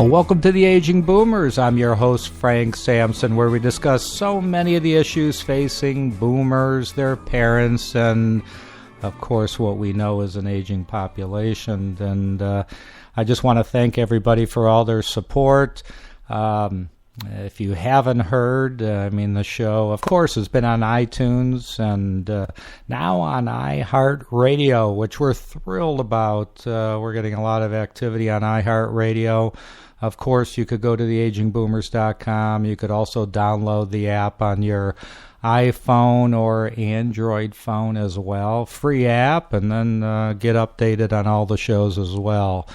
Welcome to the Aging Boomers. I'm your host, Frank Sampson, where we discuss so many of the issues facing boomers, their parents, and, of course, what we know as an aging population. And I just want to thank everybody for all their support. If you haven't heard, the show, of course, has been on iTunes and now on iHeartRadio, which we're thrilled about. We're getting a lot of activity on iHeartRadio. Of course, you could go to theagingboomers.com. You could also download the app on your iPhone or Android phone as well. Free app, and then get updated on all the shows as well.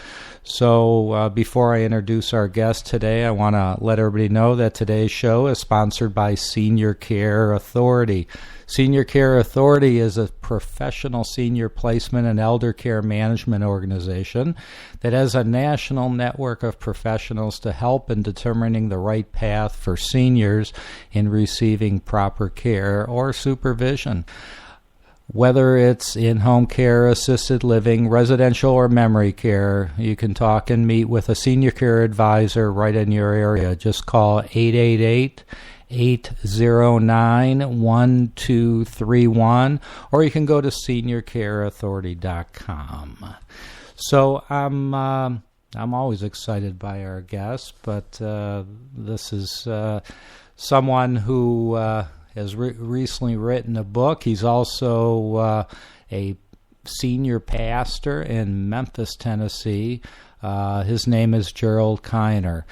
So before I introduce our guest today, I want to let everybody know that today's show is sponsored by Senior Care Authority. Senior Care Authority is a professional senior placement and elder care management organization that has a national network of professionals to help in determining the right path for seniors in receiving proper care or supervision. Whether it's in-home care, assisted living, residential, or memory care, you can talk and meet with a senior care advisor right in your area. Just call 888-809-1231, or you can go to seniorcareauthority.com. So I'm always excited by our guests, but this is someone who has recently written a book. He's also a senior pastor in Memphis, Tennessee. His name is Gerald Kiner.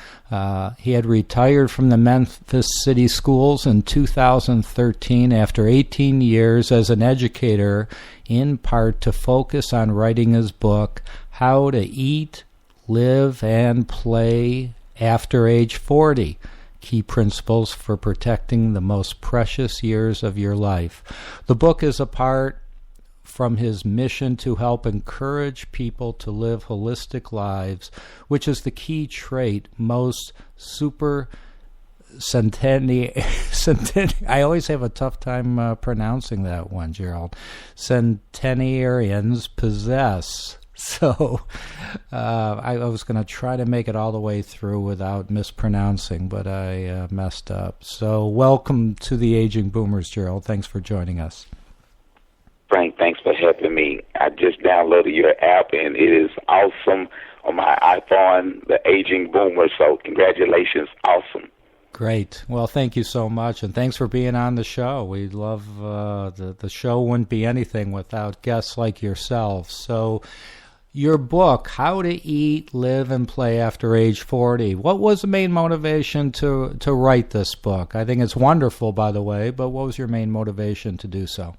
He had retired from the Memphis City Schools in 2013 after 18 years as an educator, in part to focus on writing his book, How to Eat, Live, and Play After Age 40. Key Principles for Protecting the Most Precious Years of Your Life. The book is apart from his mission to help encourage people to live holistic lives, which is the key trait most I always have a tough time pronouncing that one, Gerald. Centenarians possess. So I was going to try to make it all the way through without mispronouncing, but I messed up. So welcome to the Aging Boomers, Gerald. Thanks for joining us. Frank, thanks for having me. I just downloaded your app, and it is awesome on my iPhone, the Aging Boomers. So congratulations. Awesome. Great. Well, thank you so much, and thanks for being on the show. We love the show wouldn't be anything without guests like yourself. So your book, How to Eat, Live, and Play After Age 40. What was the main motivation to write this book? I think it's wonderful, by the way, but what was your main motivation to do so?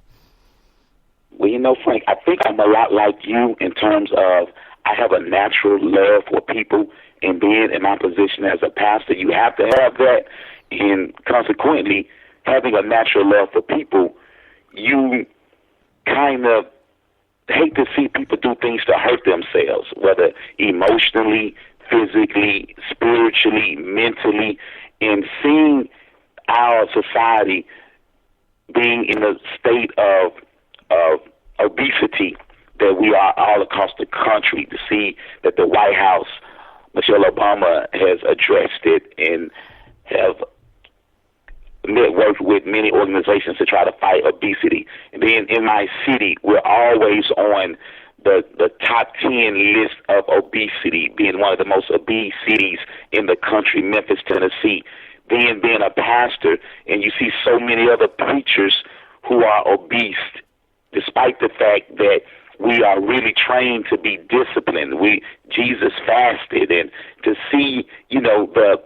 Well, Frank, I think I'm a lot like you in terms of I have a natural love for people, and being in my position as a pastor, you have to have that, and consequently, having a natural love for people, you kind of hate to see people do things to hurt themselves, whether emotionally, physically, spiritually, mentally, and seeing our society being in a state of obesity that we are all across the country, to see that the White House, Michelle Obama, has addressed it and have networked with many organizations to try to fight obesity. And then in my city, we're always on the top 10 list of obesity, being one of the most obese cities in the country, Memphis, Tennessee. Then being a pastor, and you see so many other preachers who are obese, despite the fact that we are really trained to be disciplined. Jesus fasted, and to see, the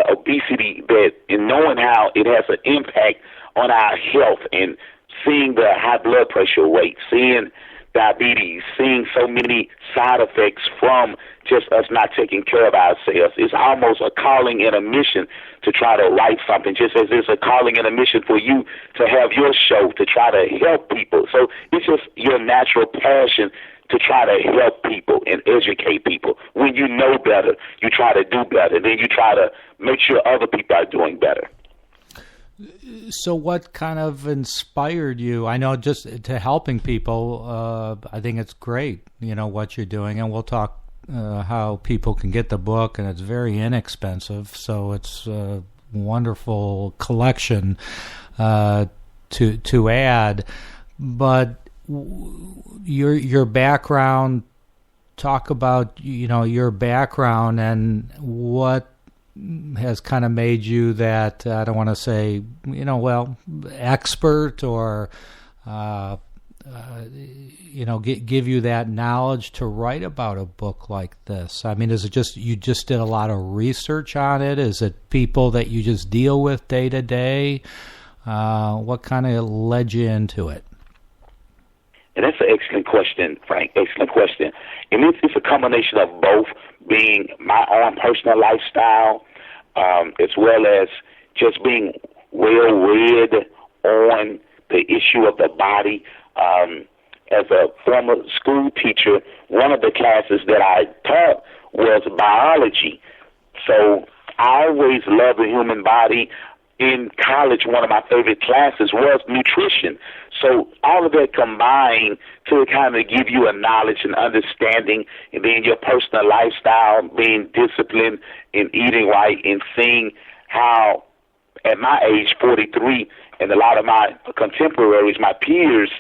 obesity that, and knowing how it has an impact on our health, and seeing the high blood pressure rate, seeing diabetes, seeing so many side effects from just us not taking care of ourselves. It's almost a calling and a mission to try to write something, just as it's a calling and a mission for you to have your show to try to help people. So it's just your natural passion to try to help people and educate people. When you know better, you try to do better. Then you try to make sure other people are doing better. So what kind of inspired you? I know just to helping people, I think it's great, what you're doing, and we'll talk how people can get the book, and it's very inexpensive, so it's a wonderful collection to add. But your background, talk about your background and what has kind of made you that, I don't want to say expert or give you that knowledge to write about a book like this. I mean, is it just you just did a lot of research on it? Is it people that you just deal with day to day? What kind of led you into it? And that's an excellent question, Frank. Excellent question. And it's a combination of both, being my own personal lifestyle, as well as just being well read on the issue of the body. As a former school teacher, one of the classes that I taught was biology. So I always loved the human body. In college, one of my favorite classes was nutrition. So all of that combined to kind of give you a knowledge and understanding, and then your personal lifestyle, being disciplined in eating right, and seeing how at my age, 43, and a lot of my contemporaries, my peers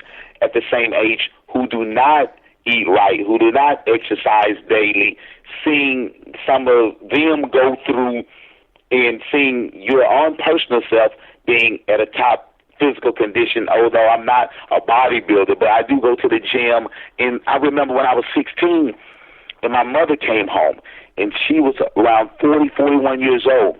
at the same age who do not eat right, who do not exercise daily, seeing some of them go through and seeing your own personal self being at a top physical condition, although I'm not a bodybuilder, but I do go to the gym. And I remember when I was 16 and my mother came home, and she was around 40, 41 years old.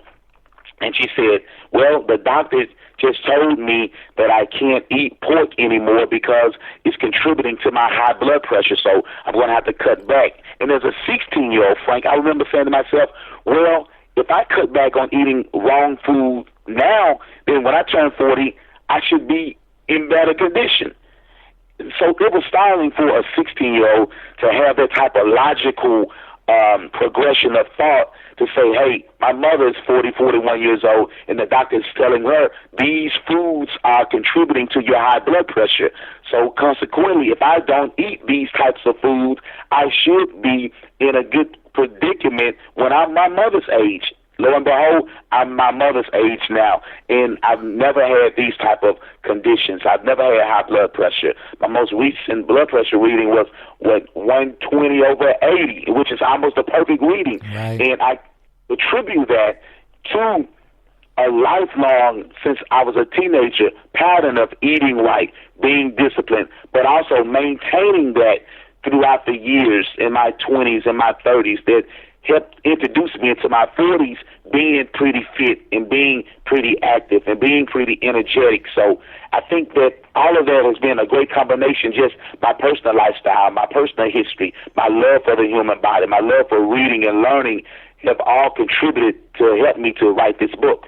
And she said, well, the doctor just told me that I can't eat pork anymore because it's contributing to my high blood pressure, so I'm going to have to cut back. And as a 16-year-old, Frank, I remember saying to myself, well, if I cut back on eating wrong food now, then when I turn 40, I should be in better condition. So it was startling for a 16-year-old to have that type of logical progression of thought to say, hey, my mother is 40, 41 years old, and the doctor is telling her these foods are contributing to your high blood pressure. So consequently, if I don't eat these types of foods, I should be in a good predicament when I'm my mother's age. Lo and behold, I'm my mother's age now, and I've never had these type of conditions. I've never had high blood pressure. My most recent blood pressure reading was 120/80, which is almost a perfect reading. Right. And I attribute that to a lifelong, since I was a teenager, pattern of eating right, being disciplined, but also maintaining that throughout the years in my 20s and my 30s that helped introduce me into my 40s being pretty fit and being pretty active and being pretty energetic. So I think that all of that has been a great combination, just my personal lifestyle, my personal history, my love for the human body, my love for reading and learning have all contributed to help me to write this book.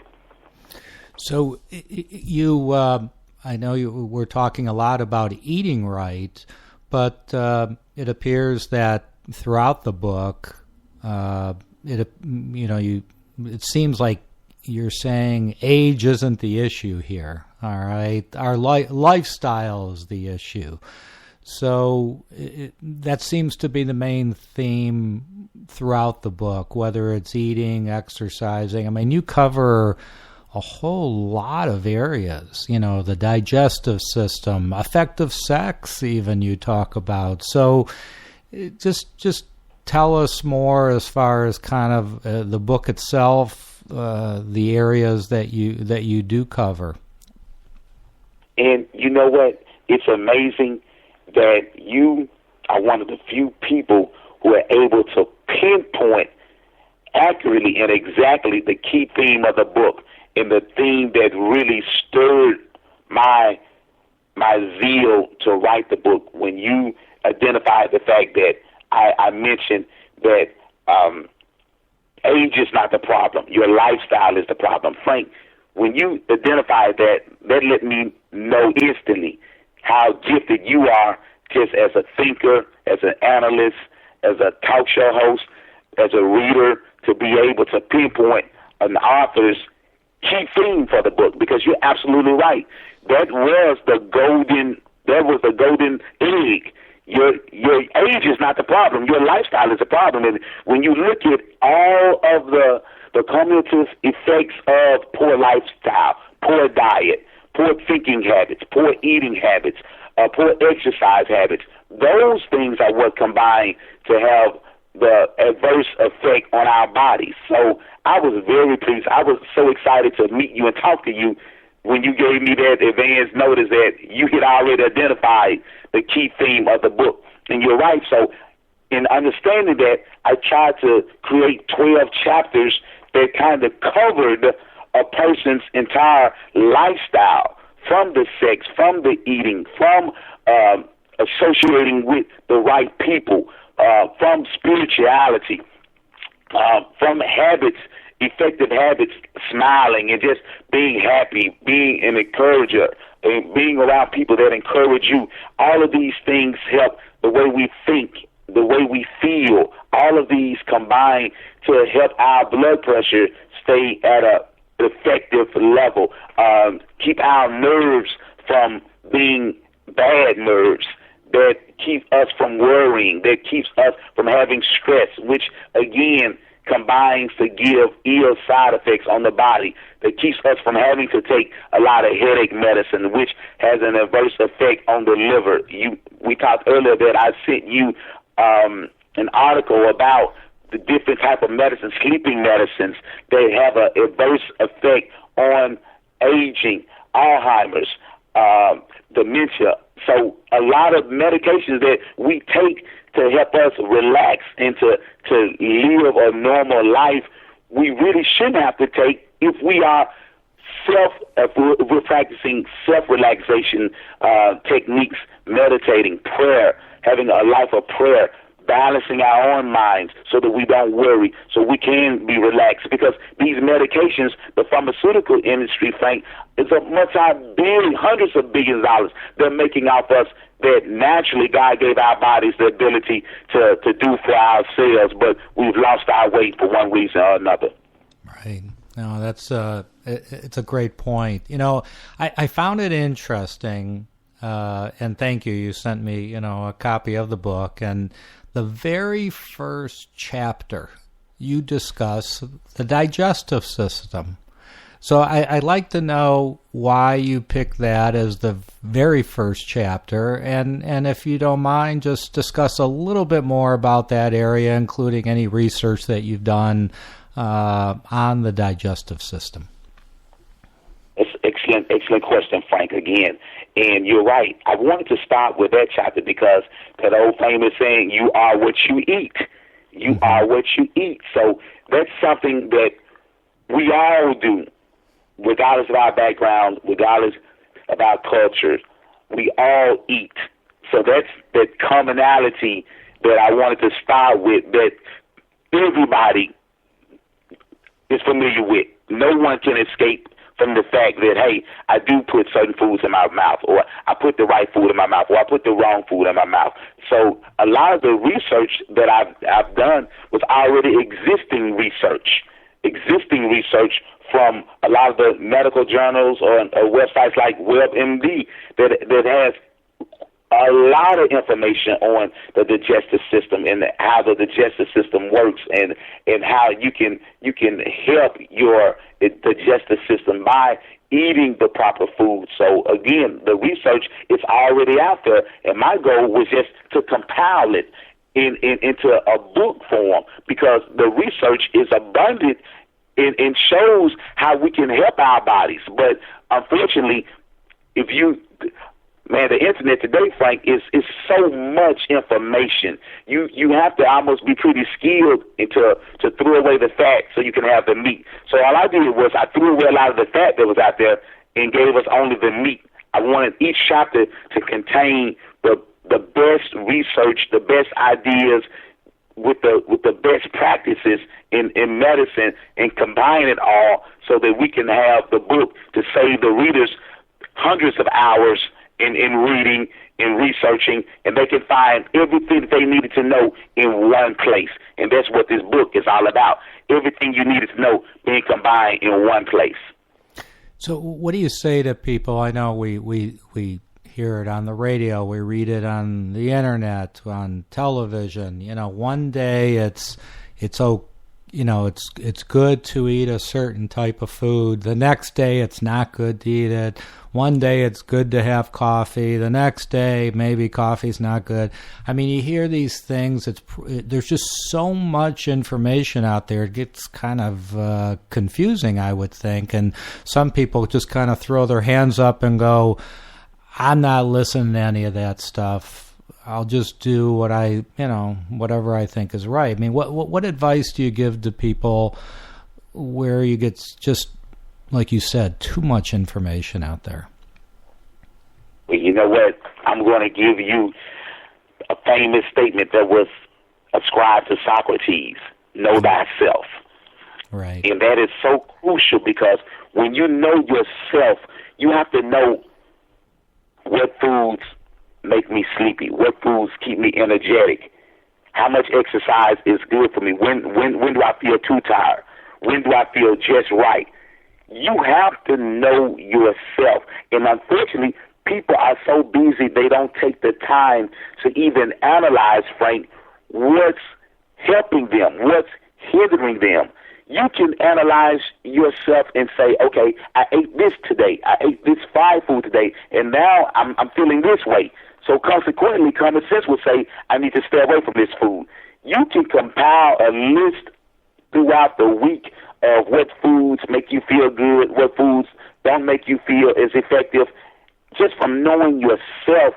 So you, I know you were talking a lot about eating right, but it appears that throughout the book, it seems like you're saying age isn't the issue here. All right, our lifestyle is the issue. So that seems to be the main theme throughout the book, whether it's eating, exercising. I mean, you cover a whole lot of areas, the digestive system, effective sex even you talk about. So just tell us more as far as kind of the book itself, the areas that you do cover. And you know what? It's amazing that you are one of the few people who are able to pinpoint accurately and exactly the key theme of the book and the theme that really stirred my zeal to write the book. When you identified the fact that I mentioned that age is not the problem, your lifestyle is the problem. Frank, when you identified that let me know instantly how gifted you are just as a thinker, as an analyst, as a talk show host, as a reader, to be able to pinpoint an author's key theme for the book, because you're absolutely right. That was the golden egg Your age is not the problem. Your lifestyle is the problem. And when you look at all of the cumulative effects of poor lifestyle, poor diet, poor thinking habits, poor eating habits, poor exercise habits, those things are what combine to have the adverse effect on our bodies. So I was very pleased. I was so excited to meet you and talk to you when you gave me that advance notice that you had already identified the key theme of the book. And you're right. So in understanding that, I tried to create 12 chapters that kind of covered a person's entire lifestyle, from the sex, from the eating, from associating with the right people, from spirituality, from habits, effective habits, smiling and just being happy, being an encourager, and being around people that encourage you. All of these things help the way we think, the way we feel. All of these combine to help our blood pressure stay at a effective level, keep our nerves from being bad nerves, that keep us from worrying, that keeps us from having stress, which again combines to give ill side effects on the body, that keeps us from having to take a lot of headache medicine, which has an adverse effect on the liver. We talked earlier that I sent you an article about the different type of medicines, sleeping medicines, that have an adverse effect on aging, Alzheimer's, dementia. So a lot of medications that we take to help us relax and to live a normal life, we really shouldn't have to take if we're practicing self-relaxation techniques, meditating, prayer, having a life of prayer, balancing our own minds so that we don't worry, so we can be relaxed. Because these medications, the pharmaceutical industry, Frank, is a multi-billion, hundreds of billions of dollars they're making off us that naturally God gave our bodies the ability to do for ourselves, but we've lost our way for one reason or another. Right. No, that's it's a great point. You know, I found it interesting, and thank you. You sent me, a copy of the book, and the very first chapter you discuss the digestive system. So I'd like to know why you picked that as the very first chapter, and if you don't mind, just discuss a little bit more about that area, including any research that you've done on the digestive system. That's excellent question, Frank, again. And you're right. I wanted to start with that chapter because that old famous saying, you are what you eat. You are what you eat. So that's something that we all do, regardless of our background, regardless of our culture. We all eat. So that's that commonality that I wanted to start with, that everybody is familiar with. No one can escape from the fact that, hey, I do put certain foods in my mouth, or I put the right food in my mouth, or I put the wrong food in my mouth. So a lot of the research that I've done was already existing research from a lot of the medical journals or websites like WebMD that has a lot of information on the digestive system and how the digestive system works and how you can help your digestive system by eating the proper food. So again, the research is already out there, and my goal was just to compile it into a book form, because the research is abundant and shows how we can help our bodies. But unfortunately, the internet today, Frank, is so much information. You have to almost be pretty skilled to throw away the fat so you can have the meat. So all I did was I threw away a lot of the fat that was out there and gave us only the meat. I wanted each chapter to contain the best research, the best ideas, with the best practices in medicine, and combine it all so that we can have the book to save the readers hundreds of hours in reading, in researching, and they can find everything that they needed to know in one place. And that's what this book is all about. Everything you needed to know being combined in one place. So what do you say to people? I know we hear it on the radio, we read it on the internet, on television. One day it's good to eat a certain type of food. The next day it's not good to eat it. One day it's good to have coffee. The next day maybe coffee's not good. I mean, you hear these things. There's just so much information out there. It gets kind of confusing, I would think. And some people just kind of throw their hands up and go, I'm not listening to any of that stuff. I'll just do whatever I think is right. I mean, what advice do you give to people where you get just, like you said, too much information out there? Well, you know what? I'm going to give you a famous statement that was ascribed to Socrates: know thyself. Right. And that is so crucial, because when you know yourself, you have to know what foods make me sleepy, what foods keep me energetic, how much exercise is good for me, when do I feel too tired, when do I feel just right. You have to know yourself. And unfortunately, people are so busy they don't take the time to even analyze, Frank, what's helping them, what's hindering them. You can analyze yourself and say, okay, I ate this today, I ate this fried food today, and now I'm feeling this way. So consequently, common sense would say, I need to stay away from this food. You can compile a list throughout the week of what foods make you feel good, what foods don't make you feel as effective. Just from knowing yourself,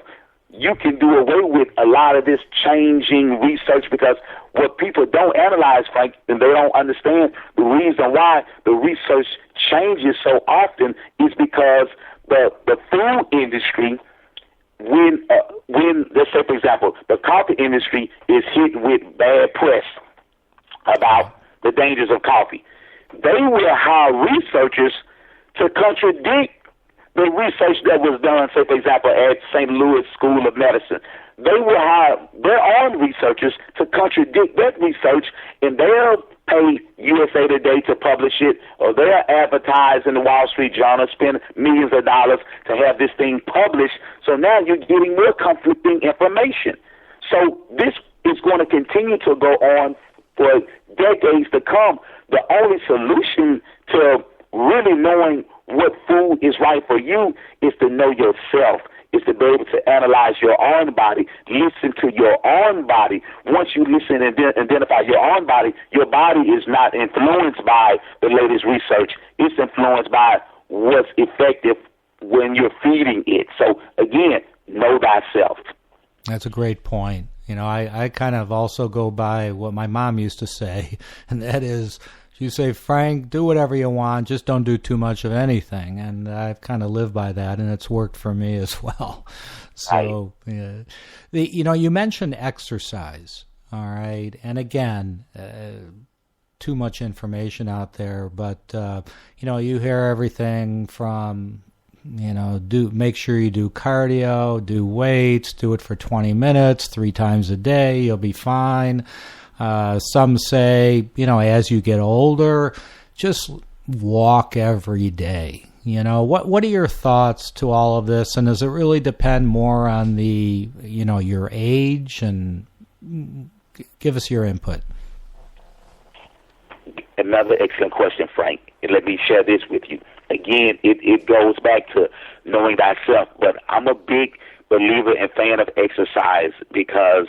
you can do away with a lot of this changing research, because what people don't analyze, Frank, and they don't understand, the reason why the research changes so often is because the food industry, when let's say, for example, the coffee industry is hit with bad press about the dangers of coffee, they will hire researchers to contradict the research that was done, say, for example, at St. Louis School of Medicine. They will hire their own researchers to contradict that research, and they'll pay USA Today to publish it, or they'll advertise in the Wall Street Journal, spend millions of dollars to have this thing published. So now you're getting more conflicting information. So this is going to continue to go on for decades to come. The only solution to really knowing what food is right for you is to know yourself, is to be able to analyze your own body, listen to your own body. Once you listen and identify your own body is not influenced by the latest research. It's influenced by what's effective when you're feeding it. So, again, know thyself. That's a great point. I kind of also go by what my mom used to say, and that is, you say, Frank, do whatever you want, just don't do too much of anything. And I've kind of lived by that, and it's worked for me as well. So, you mentioned exercise, all right? And again, too much information out there, but, you hear everything from, make sure you do cardio, do weights, do it for 20 minutes, 3 times a day, you'll be fine. Some say, as you get older, just walk every day. What are your thoughts to all of this? And does it really depend more on the, your age? And give us your input. Another excellent question, Frank. And let me share this with you. Again, it goes back to knowing thyself. But I'm a big believer and fan of exercise, because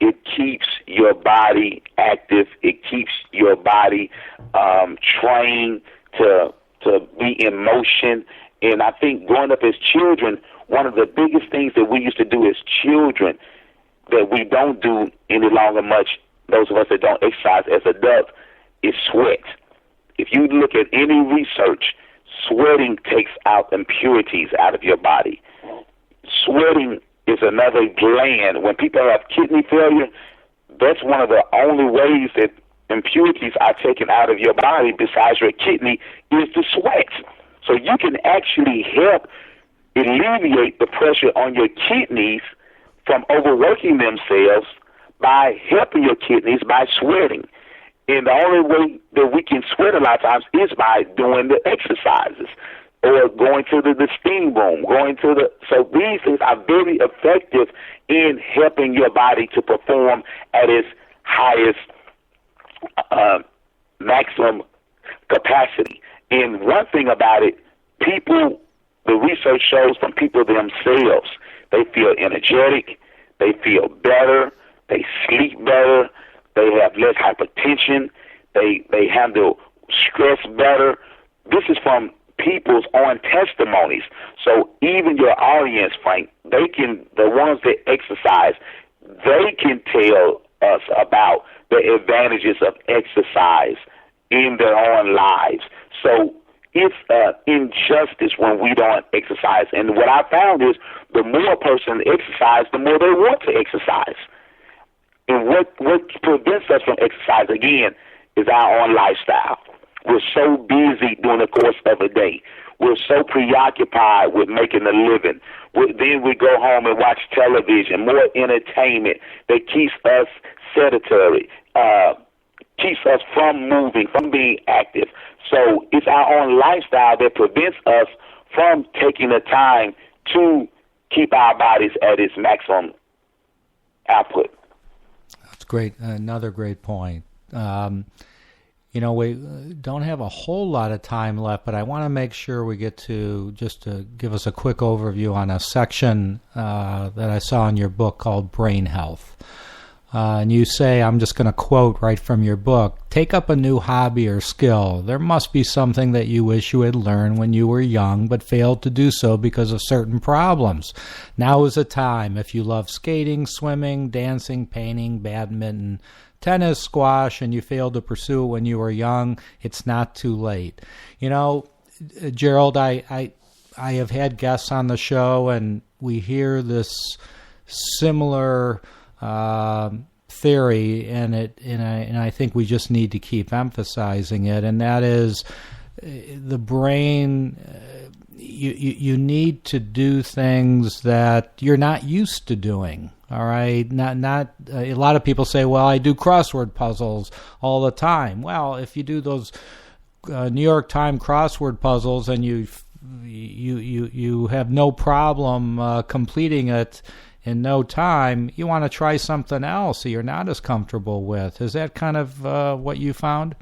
it keeps your body active. It keeps your body trained to be in motion. And I think growing up as children, one of the biggest things that we used to do as children that we don't do any longer much, those of us that don't exercise as adults, is sweat. If you look at any research, sweating takes out impurities out of your body. Sweating is another gland. When people have kidney failure, that's one of the only ways that impurities are taken out of your body besides your kidney is the sweat. So you can actually help alleviate the pressure on your kidneys from overworking themselves by helping your kidneys by sweating. And the only way that we can sweat a lot of times is by doing the exercises. or going to the steam room, so these things are very effective in helping your body to perform at its highest maximum capacity. And one thing about it, the research shows from people themselves, they feel energetic, they feel better, they sleep better, they have less hypertension, they handle stress better. This is from people's own testimonies. So even your audience, Frank, the ones that exercise, they can tell us about the advantages of exercise in their own lives. So it's injustice when we don't exercise. And what I found is the more a person exercises, the more they want to exercise. And what prevents us from exercise, again, is our own lifestyle. We're so busy during the course of a day. We're so preoccupied with making a living. Then we go home and watch television, more entertainment that keeps us sedentary, keeps us from moving, from being active. So it's our own lifestyle that prevents us from taking the time to keep our bodies at its maximum output. That's great. Another great point. We don't have a whole lot of time left, but I want to make sure we get to just to give us a quick overview on a section that I saw in your book called Brain Health. And you say, I'm just going to quote right from your book, take up a new hobby or skill. There must be something that you wish you had learned when you were young, but failed to do so because of certain problems. Now is the time. If you love skating, swimming, dancing, painting, badminton, tennis, squash, and you failed to pursue it when you were young, it's not too late. Gerald, I have had guests on the show, and we hear this similar theory, and I think we just need to keep emphasizing it, and that is the brain. You need to do things that you're not used to doing. All right, not a lot of people say, well, I do crossword puzzles all the time. Well, if you do those New York Times crossword puzzles and you have no problem completing it in no time, you want to try something else that you're not as comfortable with. Is that kind of what you found?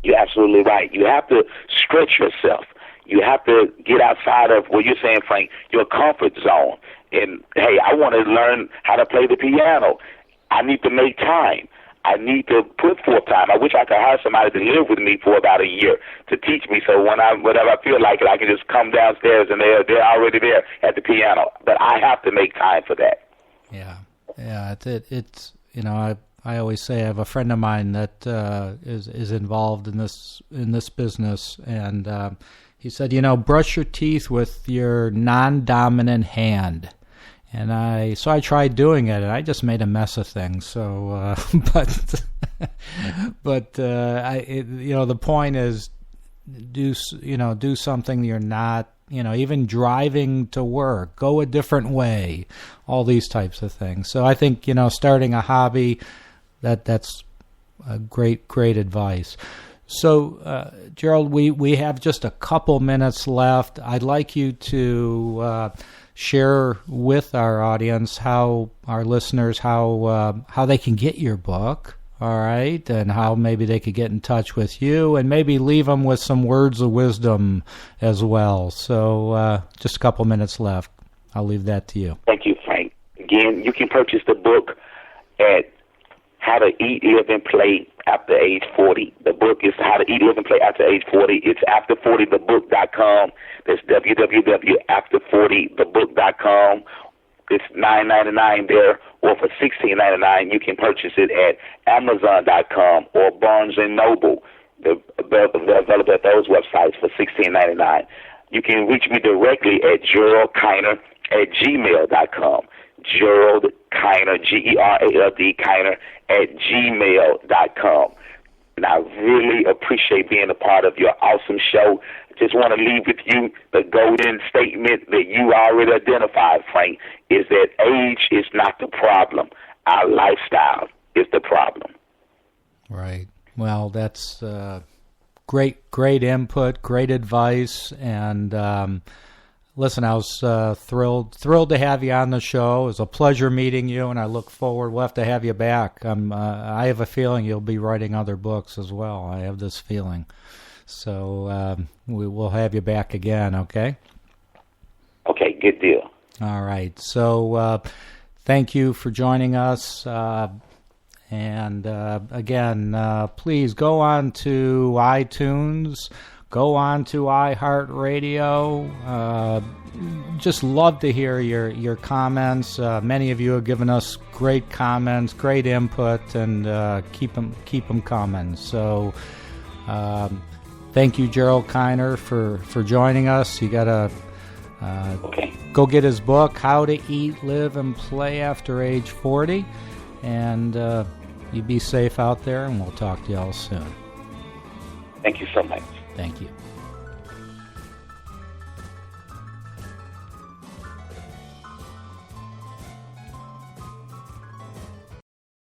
You're absolutely right. You have to stretch yourself. You have to get outside of what you're saying, Frank, your comfort zone. And, hey, I want to learn how to play the piano. I need to make time. I need to put forth time. I wish I could hire somebody to live with me for about a year to teach me, so whenever I feel like it, I can just come downstairs and they're already there at the piano. But I have to make time for that. Yeah. It's I always say I have a friend of mine that is involved in this business, and he said, brush your teeth with your non-dominant hand. And I tried doing it, and I just made a mess of things. So, the point is, do something you're not, even driving to work, go a different way, all these types of things. So I think, starting a hobby, that's a great advice. So, Gerald, we have just a couple minutes left. I'd like you to share with our audience our listeners, how they can get your book, all right, and how maybe they could get in touch with you, and maybe leave them with some words of wisdom as well. So, just a couple minutes left. I'll leave that to you. Thank you, Frank. Again, you can purchase the book at How to Eat, Live, and Play After Age 40. The book is How to Eat, Live, and Play After Age 40. It's after40thebook.com. That's www.after40thebook.com. It's $9.99 there, or for $16.99, you can purchase it at Amazon.com or Barnes & Noble. They're available at those websites for $16.99. You can reach me directly at Gerald Kiner at gmail.com. Gerald Kiner, Gerald Kiner at gmail.com. And I really appreciate being a part of your awesome show. Just want to leave with you the golden statement that you already identified, Frank, is that age is not the problem. Our lifestyle is the problem. Right. Well, that's great input, great advice, and listen, I was thrilled to have you on the show. It was a pleasure meeting you, and I look forward. We'll have to have you back. I have a feeling you'll be writing other books as well. I have this feeling. So we will have you back again, okay? Okay, good deal. All right. So thank you for joining us. And again, please go on to iTunes, go on to iHeartRadio. Just love to hear your comments. Many of you have given us great comments, great input, and keep them coming. So thank you, Gerald Kiner, for joining us. You got to go get his book, How to Eat, Live, and Play After Age 40. And you be safe out there, and we'll talk to you all soon. Thank you so much. Thank you.